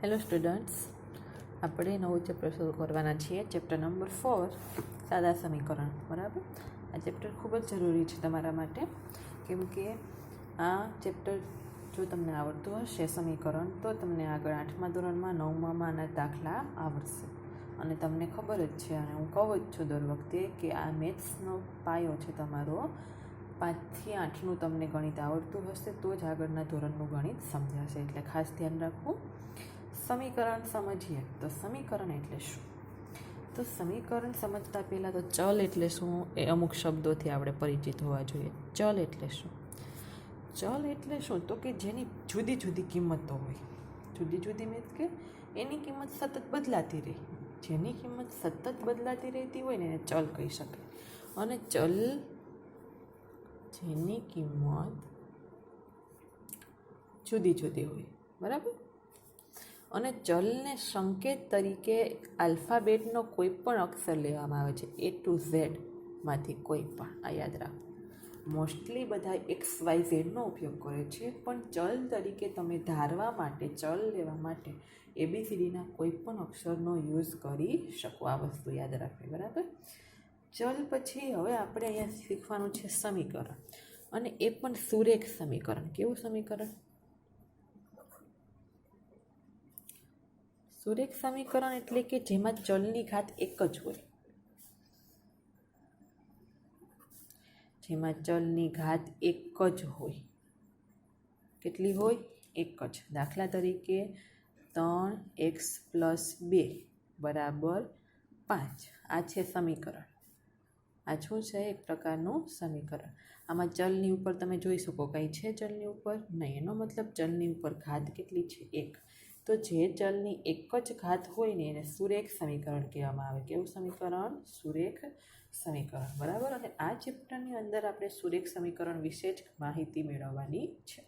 Hello students, આપણે નવું chapter શરૂ કરવાના છીએ. ચેપ્ટર નંબર 4, સાદા સમીકરણ. બરાબર, આ ચેપ્ટર ખૂબ જ જરૂરી છે તમારા માટે, કેમ કે આ ચેપ્ટર જો તમને આવડતું હશે સમીકરણ, તો તમને આગળ 8મા ધોરણમાં 9મામાં આના દાખલા આવડશે. અને તમને ખબર જ છે, અને હું કહું જ છું દર વખતે, કે આ મેથ્સનો પાયો છે તમારો. 5 થી 8નું તમને ગણિત આવડતું હશે તો જ આગળના ધોરણનું ગણિત સમજાશે, એટલે ખાસ ધ્યાન રાખવું. સમીકરણ સમજીએ તો સમીકરણ એટલે શું? તો સમીકરણ સમજતા પહેલાં તો ચલ એટલે શું એ અમુક શબ્દોથી આપણે પરિચિત હોવા જોઈએ. ચલ એટલે શું? ચલ એટલે શું? તો કે જેની જુદી જુદી કિંમતો હોય. જુદી જુદી મીન્સ કે એની કિંમત સતત બદલાતી રહે. જેની કિંમત સતત બદલાતી રહેતી હોય ને એને ચલ કહી શકાય. અને ચલ જેની કિંમત જુદી જુદી હોય, બરાબર. અને ચલને સંકેત તરીકે આલ્ફાબેટનો કોઈ પણ અક્ષર લેવામાં આવે છે, A to Z માંથી કોઈ પણ. આ યાદ રાખો. મોસ્ટલી બધા XYZ નો ઉપયોગ કરે છે, પણ ચલ તરીકે તમે ધારવા માટે, ચલ લેવા માટે ABCDના કોઈ પણ અક્ષરનો યુઝ કરી શકો. આ વસ્તુ યાદ રાખવી, બરાબર. ચલ પછી હવે આપણે અહીંયા શીખવાનું છે સમીકરણ, અને એ પણ સુરેખ સમીકરણ. કેવું સમીકરણ? સુરેખ સમીકરણ એટલે કે જેમાં ચલની ઘાત એક જ હોય. જેમાં ચલની ઘાત એક જ હોય. કેટલી હોય? એક જ. દાખલા તરીકે 3x + 2 = 5. આ છે સમીકરણ. આ શું છે? એક પ્રકારનું સમીકરણ. આમાં ચલની ઉપર તમે જોઈ શકો, કંઈ છે ચલની ઉપર? નહીં. એનો મતલબ ચલની ઉપર ઘાત કેટલી છે? 1. તો જે ચલની એક જ ઘાત હોય ને એને સુરેખ સમીકરણ કહેવામાં આવે. કેવું સમીકરણ? સુરેખ સમીકરણ, બરાબર. અને આ ચેપ્ટરની અંદર આપણે સુરેખ સમીકરણ વિશે જ માહિતી મેળવવાની છે.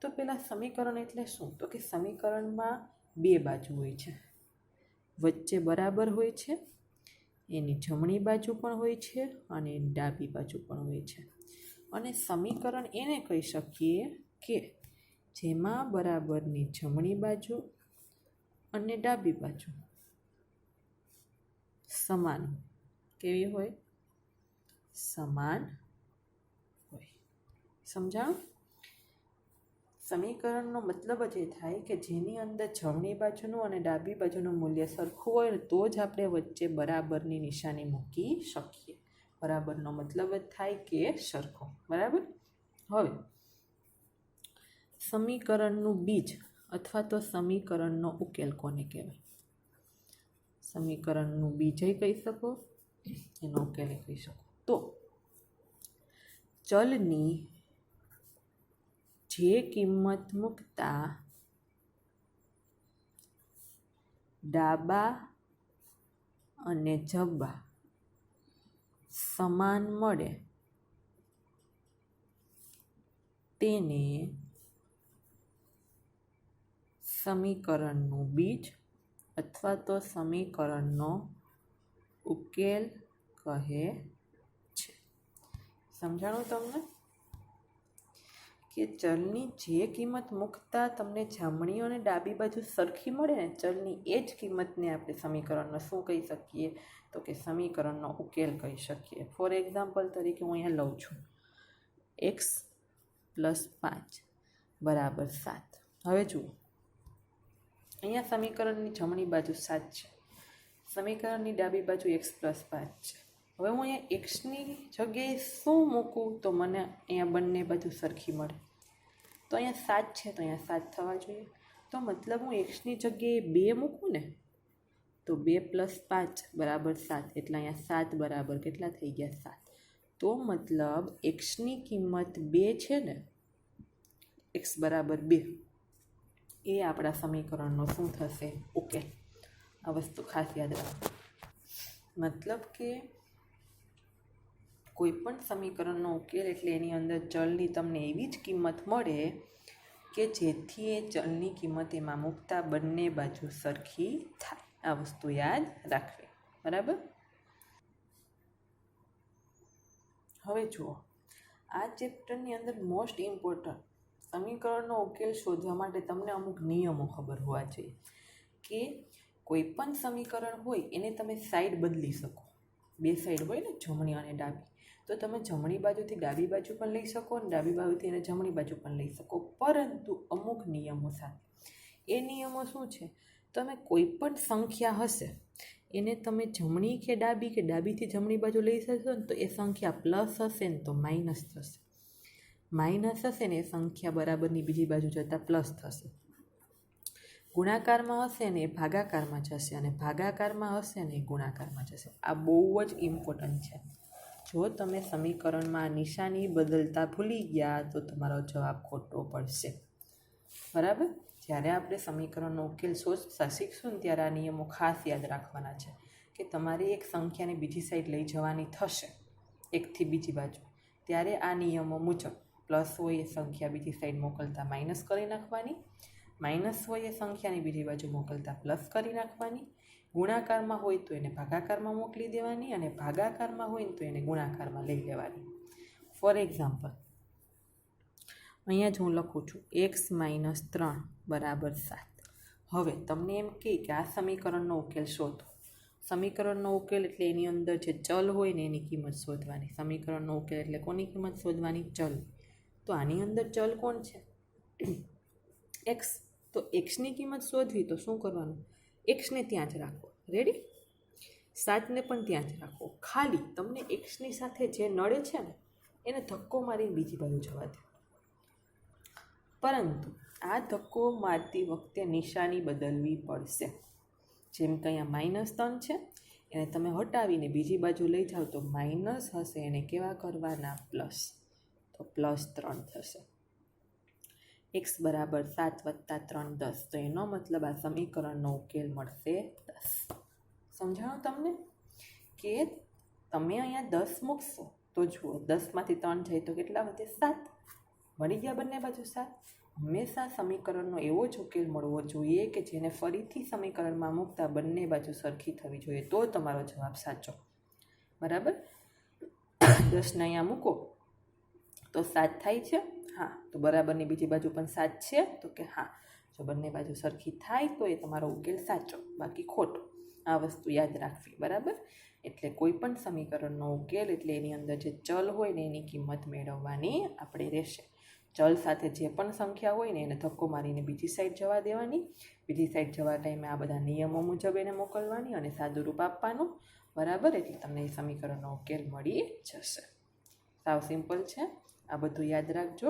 તો પહેલાં સમીકરણ એટલે શું? તો કે સમીકરણમાં બે બાજુ હોય છે, વચ્ચે બરાબર હોય છે, એની જમણી બાજુ પણ હોય છે અને એની ડાબી બાજુ પણ હોય છે. અને સમીકરણ એને કહી શકીએ કે જેમાં બરાબરની જમણી બાજુ અને ડાબી બાજુ સમાન. કેવી હોય? સમાન હોય. સમજાણું? સમીકરણનો મતલબ જ એ થાય કે જેની અંદર જમણી બાજુનું અને ડાબી બાજુનું મૂલ્ય સરખું હોય ને તો જ આપણે વચ્ચે બરાબરની નિશાની મૂકી શકીએ. બરાબરનો મતલબ જ થાય કે સરખો, બરાબર. હવે સમીકરણનું બીજ અથવા તો સમીકરણનો ઉકેલ કોને કહેવાય? સમીકરણનું બીજય કહી શકો, એનો ઉકેલ કહી શકો. તો ચલની જે કિંમત મૂકતા ડાબા અને જબા સમાન મળે તેને સમીકરણનું બીજ અથવા તો સમીકરણનો ઉકેલ કહે છે. સમજાણું તમને? કે ચલની જે કિંમત મૂકતા તમને જમણી અને ડાબી બાજુ સરખી મળે ને, ચલની એ જ કિંમતને આપણે સમીકરણનો શું કહી શકીએ? તો કે સમીકરણનો ઉકેલ કહી શકીએ. ફોર એક્ઝામ્પલ તરીકે હું અહીંયા લઉં છું x + 5 = 7. હવે જુઓ, અહીંયા સમીકરણની જમણી બાજુ 7 છે, સમીકરણની ડાબી બાજુ x + 5 છે. હવે હું અહીંયા xની જગ્યાએ શું મૂકું તો મને અહીંયા બંને બાજુ સરખી મળે? તો અહીંયા 7 છે, તો અહીંયા 7 થવા જોઈએ. તો મતલબ હું xની જગ્યાએ 2 મૂકું ને, તો 2 + 5 = 7. એટલે અહીંયા 7 બરાબર કેટલા થઈ ગયા? 7. તો મતલબ xની કિંમત 2 છે ને, x = 2, એ આપણા સમીકરણનો શું થશે? ઉકેલ. આ વસ્તુ ખાસ યાદ રાખો. મતલબ કે કોઈ પણ સમીકરણનો ઉકેલ એટલે એની અંદર ચલની તમને એવી જ કિંમત મળે કે જેથી એ ચલની કિંમત એમાં મૂકતા બંને બાજુ સરખી થાય. આ વસ્તુ યાદ રાખવી, બરાબર. હવે જુઓ, આ ચેપ્ટરની અંદર મોસ્ટ ઇમ્પોર્ટન્ટ સમીકરણનો ઉકેલ શોધવા માટે તમને અમુક નિયમો ખબર હોવા જોઈએ કે કોઈ પણ સમીકરણ હોય એને તમે સાઈડ બદલી શકો. બે સાઈડ હોય ને, જમણી અને ડાબી, તો તમે જમણી બાજુથી ડાબી બાજુ પણ લઈ શકો અને ડાબી બાજુથી એને જમણી બાજુ પણ લઈ શકો, પરંતુ અમુક નિયમો સાથે. એ નિયમો શું છે? તમે કોઈ પણ સંખ્યા હશે એને તમે જમણી કે ડાબીથી જમણી બાજુ લઈ શકશો ને તો એ સંખ્યા પ્લસ હશે ને તો માઇનસ થશે, માઇનસ હશે ને એ સંખ્યા બરાબરની બીજી બાજુ જતાં પ્લસ થશે. ગુણાકારમાં હશે ને એ ભાગાકારમાં જશે અને ભાગાકારમાં હશે ને એ ગુણાકારમાં જશે. આ બહુ જ ઇમ્પોર્ટન્ટ છે. જો તમે સમીકરણમાં નિશાની બદલતા ભૂલી ગયા તો તમારો જવાબ ખોટો પડશે. બરાબર? જ્યારે આપણે સમીકરણનો ઉકેલ શોધતા શીખશું ને ત્યારે આ નિયમો ખાસ યાદ રાખવાના છે કે તમારે એક સંખ્યાને બીજી સાઈડ લઈ જવાની થશે, એકથી બીજી બાજુ, ત્યારે આ નિયમો મુજબ પ્લસ હોય એ સંખ્યા બીજી સાઈડ મોકલતા માઇનસ કરી નાખવાની, માઇનસ હોય એ સંખ્યાની બીજી બાજુ મોકલતા પ્લસ કરી નાખવાની, ગુણાકારમાં હોય તો એને ભાગાકારમાં મોકલી દેવાની અને ભાગાકારમાં હોય ને તો એને ગુણાકારમાં લઈ લેવાની. ફોર એક્ઝામ્પલ, અહીંયા જ હું લખું છું x - 3 = 7. હવે તમને એમ કહે કે આ સમીકરણનો ઉકેલ શોધો. સમીકરણનો ઉકેલ એટલે એની અંદર જે ચલ હોય ને એની કિંમત શોધવાની. સમીકરણનો ઉકેલ એટલે કોની કિંમત શોધવાની? ચલ. તો આની અંદર ચલ કોણ છે? x. તો xની કિંમત શોધવી તો શું કરવાનું? xને ત્યાં જ રાખો. રેડી? 7ને પણ ત્યાં જ રાખો. ખાલી તમને xની સાથે જે નડે છે ને એને ધક્કો મારીને બીજી બાજુ જવા દો. પરંતુ આ ધક્કો મારતી વખતે નિશાની બદલવી પડશે. જેમ કે અહીંયા -3 છે, એને તમે હટાવીને બીજી બાજુ લઈ જાઓ તો માઇનસ હશે, એને કેવા કરવાના? પ્લસ. તો +3 થશે. x = 7 + 3 = 10. તો એનો મતલબ આ સમીકરણનો ઉકેલ મળશે 10. સમજાણું તમને? કે તમે અહીંયા 10 મૂકશો તો જુઓ 10માંથી 3 જાય તો કેટલા વધે? 7. મળી ગયા બંને બાજુ 7. હંમેશા સમીકરણનો એવો જ ઉકેલ મળવો જોઈએ કે જેને ફરીથી સમીકરણમાં મૂકતા બંને બાજુ સરખી થવી જોઈએ, તો તમારો જવાબ સાચો. બરાબર? 10ને અહીંયા મૂકો તો 7 થાય છે. હા, તો બરાબરની બીજી બાજુ પણ 7 છે. તો કે હા, જો બંને બાજુ સરખી થાય તો એ તમારો ઉકેલ સાચો, બાકી ખોટો. આ વસ્તુ યાદ રાખવી. બરાબર? એટલે કોઈ પણ સમીકરણનો ઉકેલ એટલે એની અંદર જે ચલ હોય ને એની કિંમત મેળવવાની આપણે રહેશે. ચલ સાથે જે પણ સંખ્યા હોય ને એને ધક્કો મારીને બીજી સાઈડ જવા દેવાની. બીજી સાઈડ જવા ટાઈમે આ બધા નિયમો મુજબ એને મોકલવાની અને સાદું રૂપ આપવાનું. બરાબર? એટલે તમને એ સમીકરણનો ઉકેલ મળી જશે. સાવ સિમ્પલ છે. આ બધું યાદ રાખજો.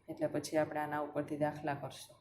એટલે પછી આપણે આના ઉપરથી દાખલા કરશું.